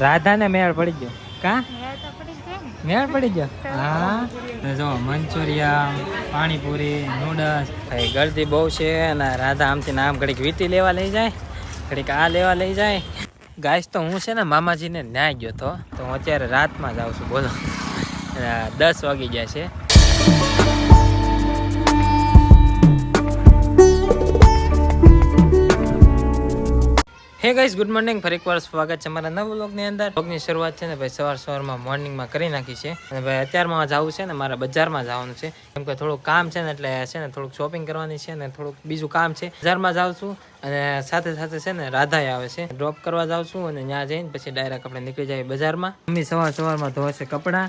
રાધાને મેળ પડી ગયો કા મેળ પડી ગયો હા જો મંચુરિયન પાણીપુરી નૂડલ્સ ભાઈ ગળદી બહુ છે અને રાધા આમથી આમ ઘડીક વીટી લેવા લઈ જાય ઘડીક આ લેવા લઈ જાય ગાઈસ તો હું છે ને મામાજીને ન્યાય ગયો તો હું અત્યારે રાતમાં જ આવું છું બોલો 10 વાગી ગયા છે હે ગાઈસ ગુડ મોર્નિંગ ફરી એકવાર સ્વાગત છે મારા નવા વ્લોગની અંદર વ્લોગની શરૂઆત છે ને ભાઈ સવારમાં મોર્નિંગમાં કરી નાખી છે અને ભાઈ અત્યારમાં જવું છે ને મારા બજારમાં જવાનું છે કેમ કે થોડુંક કામ છે ને એટલે છે ને થોડુંક શોપિંગ કરવાની છે ને થોડુંક બીજું કામ છે બજારમાં જાઉં છું અને સાથે સાથે છે ને રાધાએ આવે છે ડ્રોપ કરવા જાઉં છું અને ત્યાં જઈને પછી ડાયરેક્ટ આપણે નીકળી જઈએ બજારમાં મમ્મી સવારમાં ધોવે છે કપડાં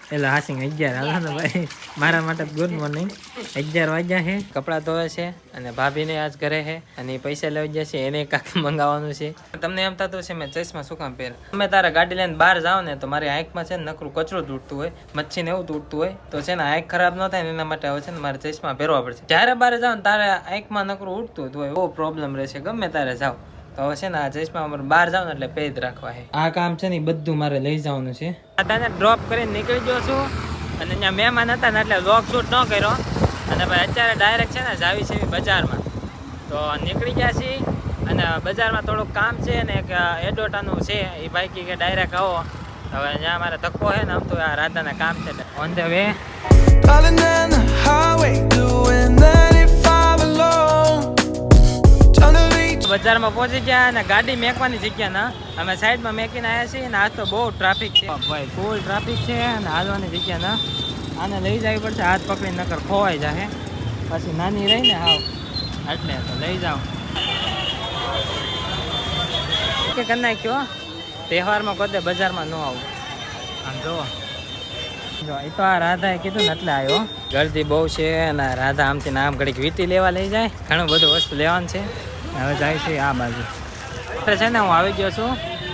એટલે હાસિંગ 11 હાલો ભાઈ મારા માટે ગુડ મોર્નિંગ 11 વાગ્યા છે કપડાં ધોવે છે અને ભાભીને આજ ઘરે છે અને પૈસા લેવા ગયા છે એને કાંક મંગાવવાનું છે તમને એમ થતું છે મેં ચશ્મા શું કામ પહેર તમે તારા ગાડી લઈને બહાર જાઓ ને તો મારી આંખમાં છે ને નકરું કચરું તૂટતું હોય મચ્છી ને એવું તૂટતું હોય તો છે ને આંખ ખરાબ ન થાય ને એના માટે હવે છે ને મારે ચશ્મા પહેરવા પડશે જ્યારે બહાર જાઓ ને તારે આંખમાં નકરું ઉઠતું હોય બહુ પ્રોબ્લેમ રહેશે ગમે તારે જાઓ તો હવે છે ને આ ચશ્મા અમારે બહાર જાવ ને એટલે પેદ રાખવા છે આ કામ છે ને બધું મારે લઈ જવાનું છે દાદાને ડ્રોપ કરીને નીકળી ગયો છું અને ત્યાં મહેમાન હતા ને એટલે વ્લોગ શૂટ ન કર્યો અને ભાઈ અત્યારે ડાયરેક્ટ છે ને જાવી છે બજારમાં તો નીકળી ગયા છીએ અને બજારમાં થોડુંક કામ છે ને એક એડોટાનું છે એ ભાઈ કે ડાયરેક્ટ આવો હવે જ્યાં મારે ધક્કો છે ને આમ તો આ રાધાના કામ છે ઓન ધ વે બજારમાં પહોંચી ગયા અને ગાડી મેકવાની જગ્યા ના અમે સાઈડમાં મેકીને આવ્યા છીએ અને આજ તો બહુ ટ્રાફિક છે ભાઈ ફૂલ ટ્રાફિક છે અને હાલવાની જગ્યા ના આને લઈ જવી પડશે હાથ પકડી નકર ખોવાઈ જાય પછી નાની રહી ને હાવ એટલે તો લઈ જાઓ કે કરી નાખ્યો તહેવારમાં કોતે બજારમાં ન આવું આમ જોવો જો એ તો આ રાધાએ કીધું ને એટલે આવ્યો ગળદી બહુ છે અને રાધા આમથી આમ ઘડીક વીટી લેવા લઈ જાય ઘણું બધું વસ્તુ લેવાનું છે હવે જાય છે આ બાજુ છે ને હું આવી ગયો છું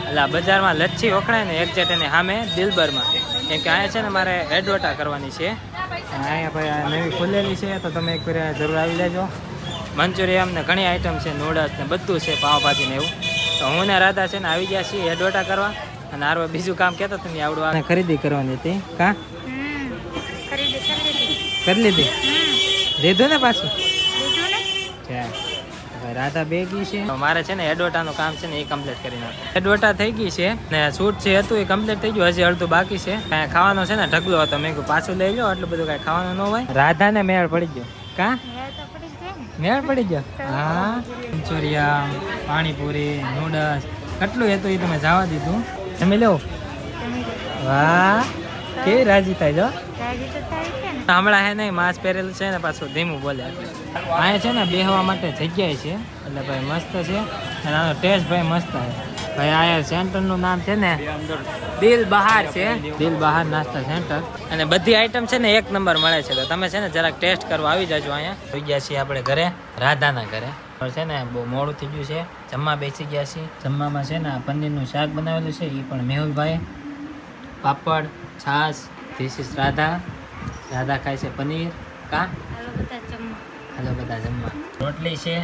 એટલે બજારમાં લચ્છી વખણાય ને એક્ઝેક્ટ એની સામે દિલબરમાં કેમ કે અહીંયા છે ને મારે એડવર્ટા કરવાની છે અહીંયા ભાઈ આ નવી ખુલેલી છે તો તમે એક વાર જરૂર આવી લેજો મંચુરિયન ને ઘણી આઈટમ છે નૂડલ્સ ને બધું છે પાવભાજી ને એવું તો હું ને રાધા છે ને આવી ગયા છીએ એડવર્ટા કરવા અને આરવા બીજું કામ કહેતો હતું ને આવડું આને ખરીદી કરવાની હતી કા કરી લીધી લીધું ને પાછું રાધા બે ગઈ છે મારે છે ને એડવર્ટાનું કામ છે ને એ કમ્પ્લીટ કરી નાખ્યું એડવર્ટા થઈ ગઈ છે ને શૂટ છે હતું એ કમ્પ્લીટ થઈ ગયું હજી અડધું બાકી છે કાંઈ ખાવાનો છે ને ઢગલો હતો મેં પાછું લઈ લો એટલું બધું કાંઈ ખાવાનું ન હોય રાધાને મેળ પડી ગયો કા મેળ પડી ગયો હા મંચુરિયન પાણીપુરી નૂડલ્સ કેટલું હતું એ તમે જવા દીધું તમે લો વાહ કેવી રાજી થાય જો હમણાં હે નહીં માસ્ક પહેરેલું છે ને પાછું ધીમું બોલે અહીંયા છે ને બેહવા માટે જગ્યાએ છે એટલે ભાઈ મસ્ત છે અને આનો ટેસ્ટ ભાઈ મસ્ત છે ભાઈ અહીંયા સેન્ટરનું નામ છે ને દિલ બહાર છે દિલ બહાર નાસ્તા સેન્ટર અને બધી આઈટમ છે ને 1 નંબર મળે છે તો તમે છે ને જરાક ટેસ્ટ કરવા આવી જાજો અહીંયા થઈ ગયા છીએ આપણે ઘરે રાધાના ઘરે છે ને બહુ મોડું થઈ ગયું છે જમવા બેસી ગયા છીએ જમવામાં છે ને પનીરનું શાક બનાવેલું છે એ પણ મેહુલભાઈ પાપડ છાશ ધીસ ઇઝ રાધા રાધા ખાય છે પનીર કા હાલો બધા જમવા રોટલી છે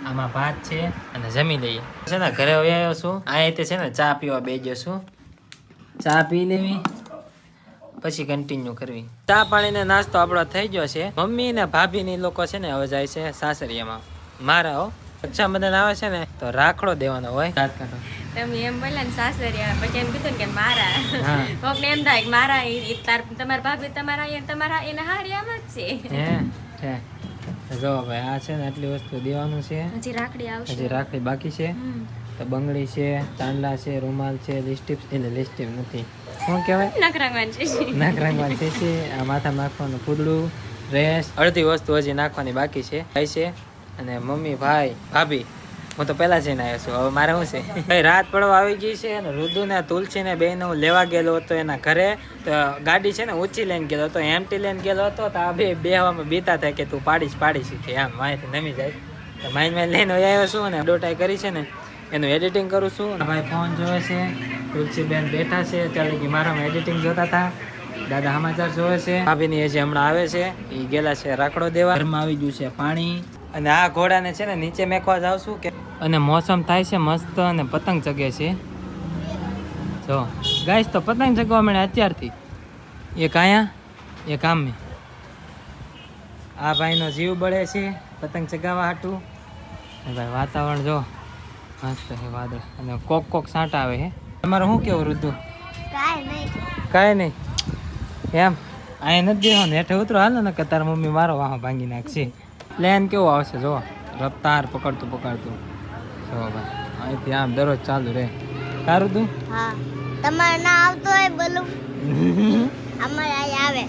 આમાં ભાત છે અને જમી લઈએ છે ને ઘરે આવ્યો છું અહીંયા છે ને ચા પીવા બેસી જશું ચા પી લેવી પછી કન્ટિન્યુ કરવી ચા પાણી ને નાસ્તો આપણો થઈ ગયો છે મમ્મી ને ભાભી ની લોકો છે ને હવે જાય છે સાસરિયામાં મારા હો રક્ષાબંધન આવે છે ને તો રાખડો દેવાનો હોય રાત કાઢો તમે એમ બોલ્યા ને સાસરિયા પછી એમ કીધું કે મારા કોકને એમ થાય કે મારા તમારા ભાભી તમારા એના હારી આમ જ છે જો ભાઈ આ છે ને આટલી વસ્તુ દેવાનું છે હજી રાખડી આવશે હજી રાખડી બાકી છે તો બંગડી છે ચાંદલા છે રૂમાલ છે લિપસ્ટિક એટલે લિપસ્ટિક નથી શું કહેવાય નખ રંગવાનું છે આ માથા નાખવાનું પૂદડું ડ્રેસ અડધી વસ્તુ હજી નાખવાની બાકી છે ભાઈ છે અને મમ્મી ભાઈ ભાભી હું તો પહેલા જઈને આવ્યો છું હવે મારે શું છે ભાઈ રાત પડવા આવી ગઈ છે અને રુદુ ને તુલસી ને બેન હું લેવા ગયેલો હતો એના ઘરે તો ગાડી છે ને ઊંચી લઈને ગયેલો હતો એમટી લઈને ગયેલો હતો તો આ બેહવામાં બીતા થાય કે તું પાડી શીખે આમ માહિતી નમી જાય તો માઇન્ડ લઈને આવ્યો છું અને ડોટાઈ કરી છે ને એનું એડિટિંગ કરું છું ભાઈ ફોન જોવે છે તુલસી બેન બેઠા છે ચાલે કે મારામાં એડિટિંગ જોતા હતા દાદા સમાચાર જોવે છે ભાભીની હજી હમણાં આવે છે એ ગયેલા છે રાખડો દેવા ઘરમાં આવી ગયું છે પાણી અને આ ઘોડાને છે ને નીચે મેકવા જાવ છું કે અને મોસમ થાય છે મસ્ત અને પતંગ ચગે છે જો ગાઈસ તો પતંગ ચગાવવા મળે અત્યારથી. એક આયા એક આમે. આ ભાઈનો જીવ બળે છે પતંગ ચગાવવા હાટું. ભાઈ વાતાવરણ જો મસ્ત છે વાદળ અને કોક કોક સાંટા આવે છે. તમારે શું કેવું ઋતુ? કાંઈ નહીં એમ અહીંયા નથી દેવાનું હેઠે ઉતરો હાલ ને કે તારા મમ્મી મારો વાહ ભાંગી નાખશે. પ્લેન કેવો આવશે જો રફતાર પકડતું પકડતું જો ભાઈ અહીંથી આમ દરરોજ ચાલુ રહે. સારું તું તમારે ના આવતો હોય બોલું અમારે અહીંયા આવે.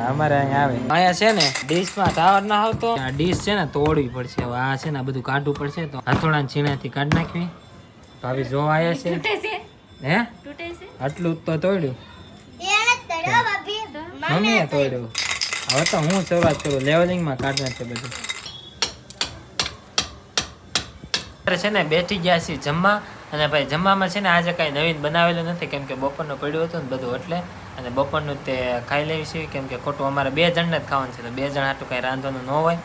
અમારે અહીંયા આવે. અહીંયા છે ને ડીશમાં ટાવર ના આવતો. આ ડીશ છે ને તોડવી પડશે. હવે આ છે ને બધું કાઢવું પડશે તો હથોડા છીણાથી કાઢી નાખવી. ભાભી જોવા આવ્યા છે. તૂટે છે હે તૂટે છે આટલું જ તો તોડ્યું. એને તળ્યો ભાભી મમ્મીએ તોડ્યું. હવે તો હું શરૂઆત કરું લેવલિંગમાં કાઢ નાખે બધું. છે ને બેઠી ગયા છીએ જમવા અને ભાઈ જમવામાં છે ને આજે કાંઈ નવીન બનાવેલું નથી કેમ કે બપોરનું પડ્યું હતું ને બધું એટલે અને બપોરનું તે ખાઈ લેવી છે કેમ કે ખોટું અમારે 2 જણને જ ખાવાનું છે તો 2 જણ હાટું કાંઈ રાંધવાનું ન હોય.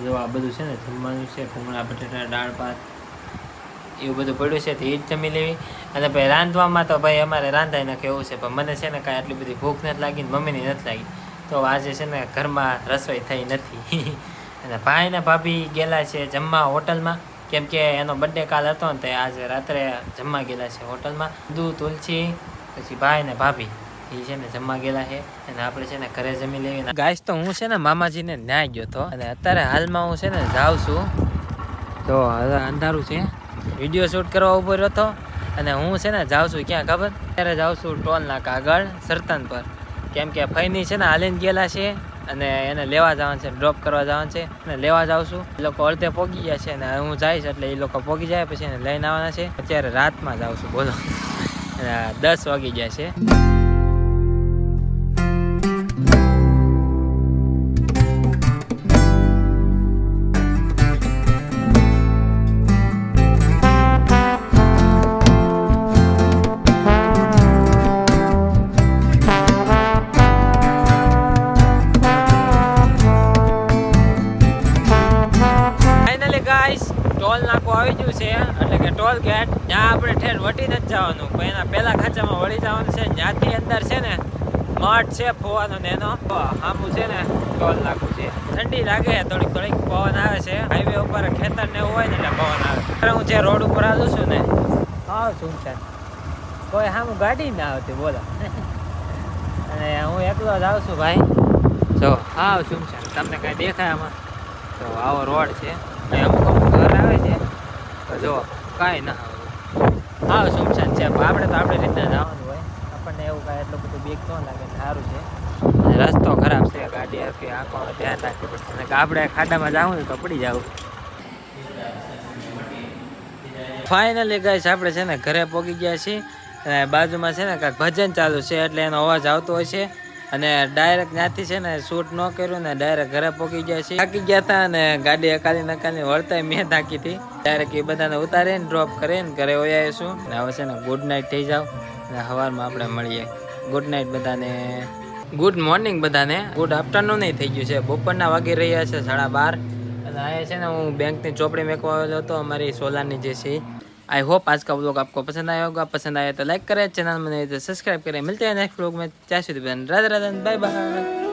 જો આ બધું છે ને જમવાનું છે ભૂંગળા બટેટા દાળ ભાત એવું બધું પડ્યું છે તો એ જ જમી લેવી. અને ભાઈ રાંધવામાં તો ભાઈ અમારે રાંધાઈ નાખે એવું છે પણ મને છે ને કાંઈ આટલી બધી ભૂખ નથી લાગી ને મમ્મીની નથી લાગી તો આજે છે ને ઘરમાં રસોઈ થઈ નથી. અને ભાઈ ને ભાભી ગયેલા છે જમવા હોટલમાં કેમ કે એનો બર્થડે કાલ હતો ને તે આજે રાત્રે જમવા ગયેલા છે હોટલમાં. દૂધ તુલસી પછી ભાઈ ને ભાભી એ છે ને જમવા ગયેલા છે અને આપણે છે ને ઘરે જમી લેવી. ગાઈસ તો હું છે ને મામાજીને ન્યાય ગયો હતો અને અત્યારે હાલમાં હું છે ને જાઉં છું તો હવે અંધારું છે વિડીયો શૂટ કરવા ઉભો રહ્યો હતો અને હું છે ને જાઉં છું ક્યાં ખબર અત્યારે જાઉં છું ટોલ નાકા આગળ સરતન પર કેમ કે ફઈની છે ને હાલીને ગયેલા છે અને એને લેવા જવાનું છે ડ્રોપ કરવા જવાનું છે અને લેવા જાઉં છું. એ લોકો અડધે પોગી ગયા છે અને હું જઈશ એટલે એ લોકો પોગી જાય પછી એને લઈને આવવાના છે. અત્યારે રાતમાં જાઉં છું બોલો 10 વાગી ગયા છે. ટોલ નાકો આવી ગયું છે એટલે કે ટોલ ગેટ ત્યાં આપણે ઠેર વટી નથી જવાનું પણ એના પહેલા ખાંચામાં વળી જવાનું છે. ત્યાંથી અંદર છે ને મઠ છે ફોવાનો ને એનો આમું છે ને ટોલ નાકું છે. ઠંડી લાગે થોડીક પવન આવે છે. હાઈવે ઉપર ખેતર ને એવું હોય ને એટલે પવન આવે. હું જે રોડ ઉપર આવું છું ને હા શું છે કોઈ સામું ગાડી ના આવતી બોલો અને હું એકલો જ આવું છું ભાઈ. જો હા શું છે તમને કાંઈ દેખાય આમાં તો આવો રોડ છે અમુક અમુક ઘર આવે છે તો જો કાંઈ ના આવે હા સુમસાન છે આપણે તો આપણી રીતના જવાનું હોય આપણને એવું કાંઈ એટલું બધું બીક ન લાગે સારું છે. રસ્તો ખરાબ છે ગાડી આખી આંખોનું ધ્યાન રાખવી પડશે અને આપણે ખાડામાં જવું ને તો પડી જવું. ફાઇનલી ગાઈસ આપણે છે ને ઘરે પહોંચી ગયા છીએ અને બાજુમાં છે ને કાંઈક ભજન ચાલુ છે એટલે એનો અવાજ આવતો હોય છે અને ડાયરેક્ટ ત્યાંથી છે ને શૂટ ન કર્યું ને ડાયરેક્ટ ઘરે પહોંચી ગયા છે. થાકી ગયા હતા અને ગાડી અકાલી નકાલી વળતા મેં થાકી હતી ડાયરેક્ટ એ બધાને ઉતારીને ડ્રોપ કરીને ઘરે વહી આવીશું. અને હવે છે ને ગુડ નાઇટ થઈ જાવ અને સવારમાં આપણે મળીએ. ગુડ નાઇટ બધાને, ગુડ મોર્નિંગ બધાને, ગુડ આફ્ટરનૂન થઈ ગયું છે. બપોરના વાગી રહ્યા છે 12:30 અને અહીંયા છે ને હું બેંકની ચોપડી મેકવા આવેલો હતો અમારી સોલારની જે છે. आई होप आज का व्लॉग आपको पसंद आया होगा. पसंद आया तो लाइक करें, चैनल में नहीं तो सब्सक्राइब करें. मिलते हैं नेक्स्ट व्लॉग में. Radhe Radhe, bye bye.